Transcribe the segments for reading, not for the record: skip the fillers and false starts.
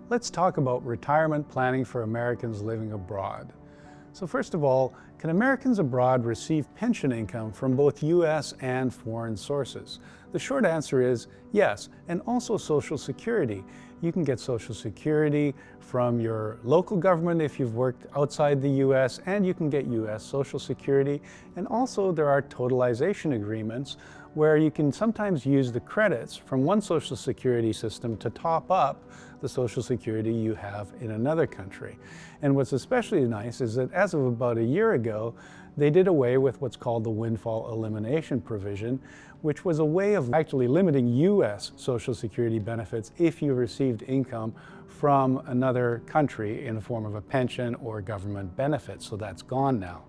Let's talk about retirement planning for Americans living abroad. So first of all, can Americans abroad receive pension income from both U.S. and foreign sources? The short answer is yes, and also Social Security. You can get Social Security from your local government if you've worked outside the U.S., and you can get U.S. Social Security. And also there are totalization agreements where you can sometimes use the credits from one Social Security system to top up the Social Security you have in another country. And what's especially nice is that as of about a year ago, they did away with what's called the windfall elimination provision, which was a way of actually limiting U.S. Social Security benefits if you received income from another country in the form of a pension or government benefit. So that's gone now.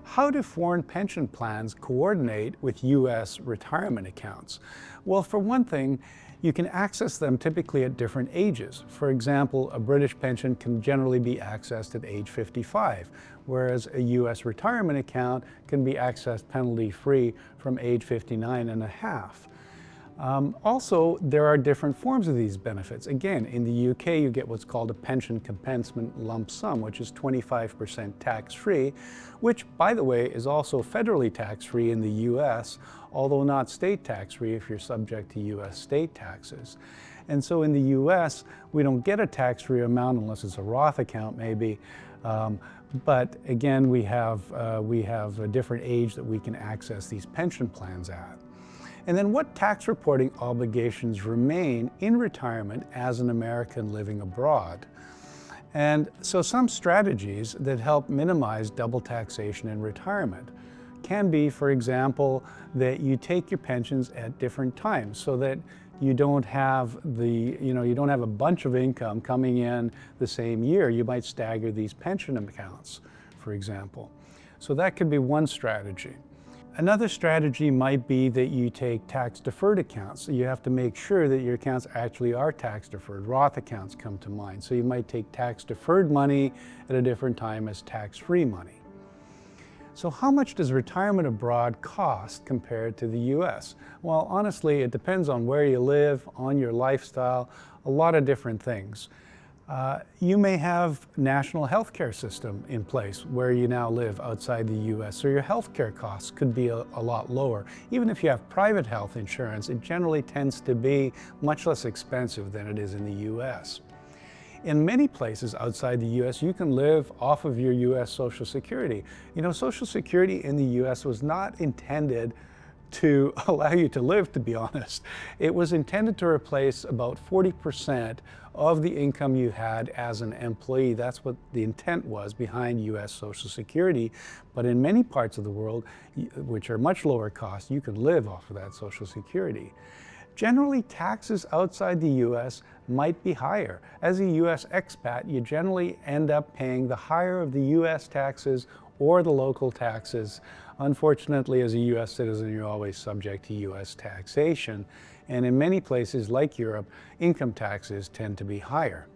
How do foreign pension plans coordinate with U.S. retirement accounts? Well, for one thing, you can access them typically at different ages. For example, a British pension can generally be accessed at age 55, whereas a U.S. retirement account can be accessed penalty-free from age 59 and a half. Also, there are different forms of these benefits. Again, in the UK, you get what's called a pension compensation lump sum, which is 25% tax-free, which, by the way, is also federally tax-free in the US, although not state tax-free if you're subject to US state taxes. And so in the US, we don't get a tax-free amount unless it's a Roth account, maybe. But again, we have a different age that we can access these pension plans at. And then what tax reporting obligations remain in retirement as an American living abroad? And so some strategies that help minimize double taxation in retirement can be, for example, that you take your pensions at different times so that you don't have you don't have a bunch of income coming in the same year. You might stagger these pension accounts, for example. So that could be one strategy. Another strategy might be that you take tax-deferred accounts. So you have to make sure that your accounts actually are tax-deferred. Roth accounts come to mind. So you might take tax-deferred money at a different time as tax-free money. So how much does retirement abroad cost compared to the U.S.? Well, honestly, it depends on where you live, on your lifestyle, a lot of different things. You may have national healthcare system in place where you now live outside the U.S., so your healthcare costs could be a lot lower. Even if you have private health insurance, it generally tends to be much less expensive than it is in the U.S. In many places outside the U.S., you can live off of your U.S. Social Security. You know, Social Security in the U.S. was not intended to allow you to live, to be honest. It was intended to replace about 40% of the income you had as an employee. That's what the intent was behind U.S. Social Security. But in many parts of the world, which are much lower cost, you can live off of that Social Security. Generally, taxes outside the U.S. might be higher. As a U.S. expat, you generally end up paying the higher of the U.S. taxes or the local taxes. Unfortunately, as a U.S. citizen, you're always subject to U.S. taxation. And in many places like Europe, income taxes tend to be higher.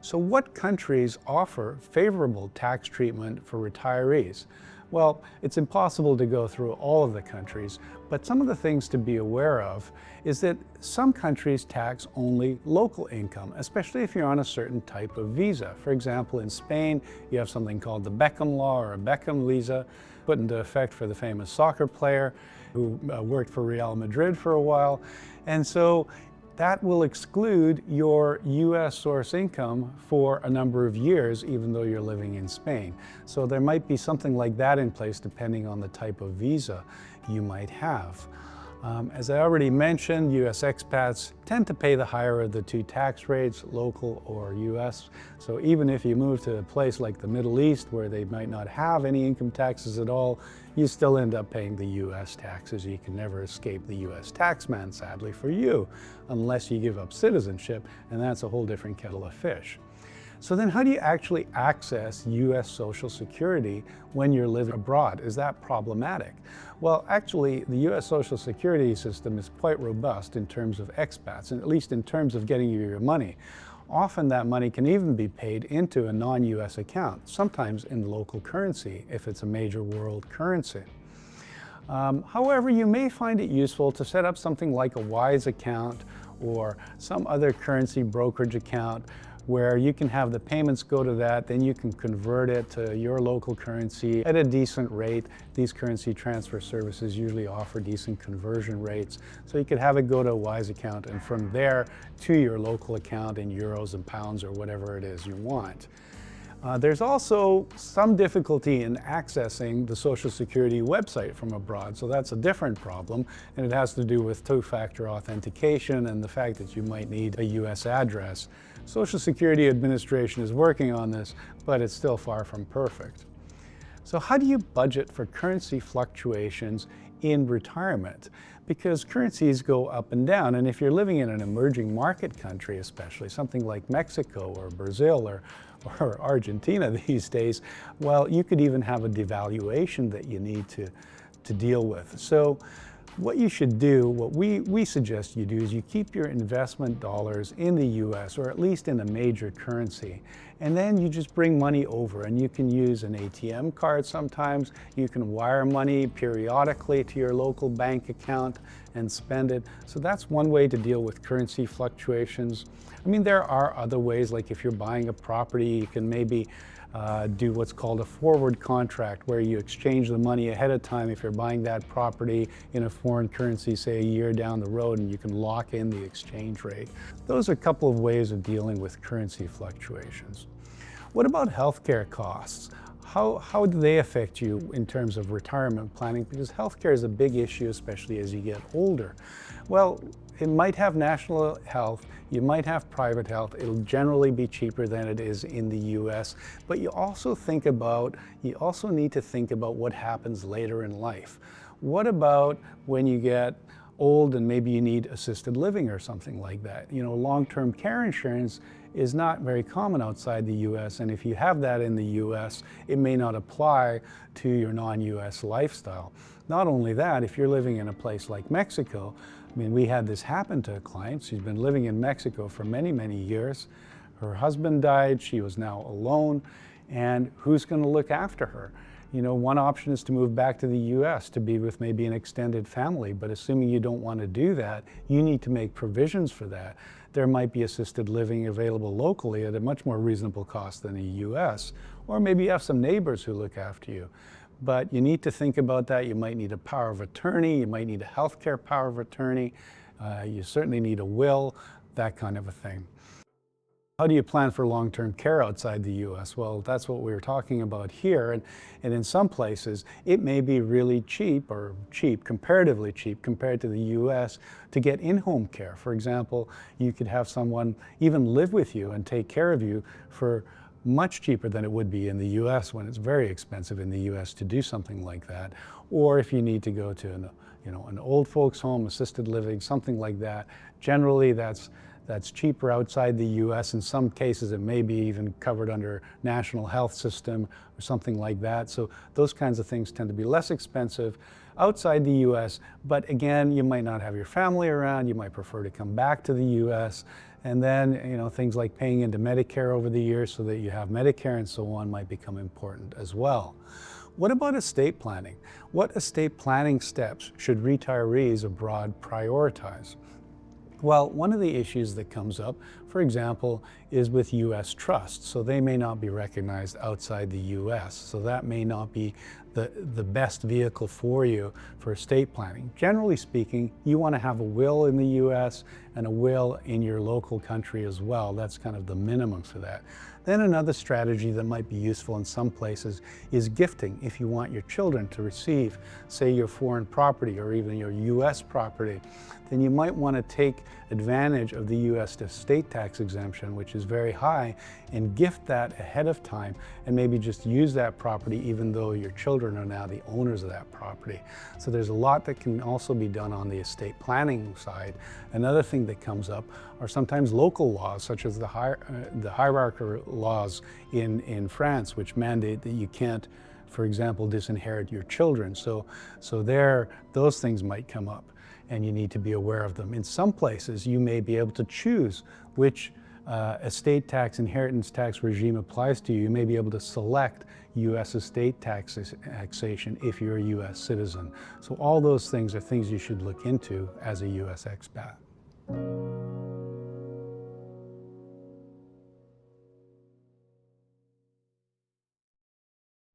So what countries offer favorable tax treatment for retirees? Well, it's impossible to go through all of the countries, but some of the things to be aware of is that some countries tax only local income, especially if you're on a certain type of visa. For example, in Spain, you have something called the Beckham Law or a Beckham visa, put into effect for the famous soccer player who worked for Real Madrid for a while. And so that will exclude your U.S. source income for a number of years, even though you're living in Spain. So there might be something like that in place depending on the type of visa you might have. As I already mentioned, U.S. expats tend to pay the higher of the two tax rates, local or U.S. So even if you move to a place like the Middle East where they might not have any income taxes at all, you still end up paying the U.S. taxes. You can never escape the U.S. taxman, sadly for you, unless you give up citizenship, and that's a whole different kettle of fish. So then how do you actually access U.S. Social Security when you're living abroad? Is that problematic? Well, actually, the U.S. Social Security system is quite robust in terms of expats, and at least in terms of getting you your money. Often that money can even be paid into a non-U.S. account, sometimes in local currency if it's a major world currency. However, you may find it useful to set up something like a WISE account or some other currency brokerage account where you can have the payments go to that, then you can convert it to your local currency at a decent rate. These currency transfer services usually offer decent conversion rates. So you could have it go to a Wise account and from there to your local account in euros and pounds or whatever it is you want. There's also some difficulty in accessing the Social Security website from abroad, so that's a different problem, and it has to do with two-factor authentication and the fact that you might need a US address. Social Security Administration is working on this, but it's still far from perfect. So how do you budget for currency fluctuations in retirement? Because currencies go up and down, and if you're living in an emerging market country, especially something like Mexico or Brazil or Argentina these days, well, you could even have a devaluation that you need to deal with. So what you should do, what we suggest you do, is you keep your investment dollars in the US or at least in a major currency. And then you just bring money over, and you can use an ATM card sometimes. You can wire money periodically to your local bank account and spend it. So that's one way to deal with currency fluctuations. I mean, there are other ways, like if you're buying a property, you can maybe do what's called a forward contract, where you exchange the money ahead of time if you're buying that property in a foreign currency, say a year down the road, and you can lock in the exchange rate. Those are a couple of ways of dealing with currency fluctuations. What about healthcare costs? How do they affect you in terms of retirement planning? Because healthcare is a big issue, especially as you get older. Well, it might have national health, you might have private health. It'll generally be cheaper than it is in the US, but you also need to think about what happens later in life. What about when you get old and maybe you need assisted living or something like that? You know, long-term care insurance is not very common outside the US, and if you have that in the US, it may not apply to your non-US lifestyle. Not only that, if you're living in a place like Mexico, I mean, we had this happen to a client. She's been living in Mexico for many, many years. Her husband died, she was now alone, and who's going to look after her? You know, one option is to move back to the US to be with maybe an extended family, but assuming you don't want to do that, you need to make provisions for that. There might be assisted living available locally at a much more reasonable cost than the US, or maybe you have some neighbors who look after you. But you need to think about that. You might need a power of attorney, you might need a healthcare power of attorney, you certainly need a will, that kind of a thing. How do you plan for long-term care outside the US? Well, that's what we were talking about here, and in some places it may be really cheap, or comparatively cheap compared to the US, to get in-home care. For example, you could have someone even live with you and take care of you for much cheaper than it would be in the US, when it's very expensive in the US to do something like that. Or if you need to go to an old folks home, assisted living, something like that, generally that's cheaper outside the US. In some cases it may be even covered under national health system or something like that. So those kinds of things tend to be less expensive outside the US, but again, you might not have your family around, you might prefer to come back to the US. And then, you know, things like paying into Medicare over the years so that you have Medicare and so on might become important as well. What about estate planning? What estate planning steps should retirees abroad prioritize? Well, one of the issues that comes up, for example, is with US trusts. So they may not be recognized outside the US. So that may not be the best vehicle for you for estate planning. Generally speaking, you want to have a will in the US and a will in your local country as well. That's kind of the minimum for that. Then another strategy that might be useful in some places is gifting. If you want your children to receive, say, your foreign property or even your US property, then you might want to take advantage of the US estate tax exemption, which is very high, and gift that ahead of time and maybe just use that property even though your children are now the owners of that property. So there's a lot that can also be done on the estate planning side. Another thing that comes up are sometimes local laws, such as the hierarchical laws in France, which mandate that you can't, for example, disinherit your children. So there, those things might come up, and you need to be aware of them. In some places, you may be able to choose which estate tax, inheritance tax regime applies to you. You may be able to select US estate taxation if you're a US citizen. So all those things are things you should look into as a US expat.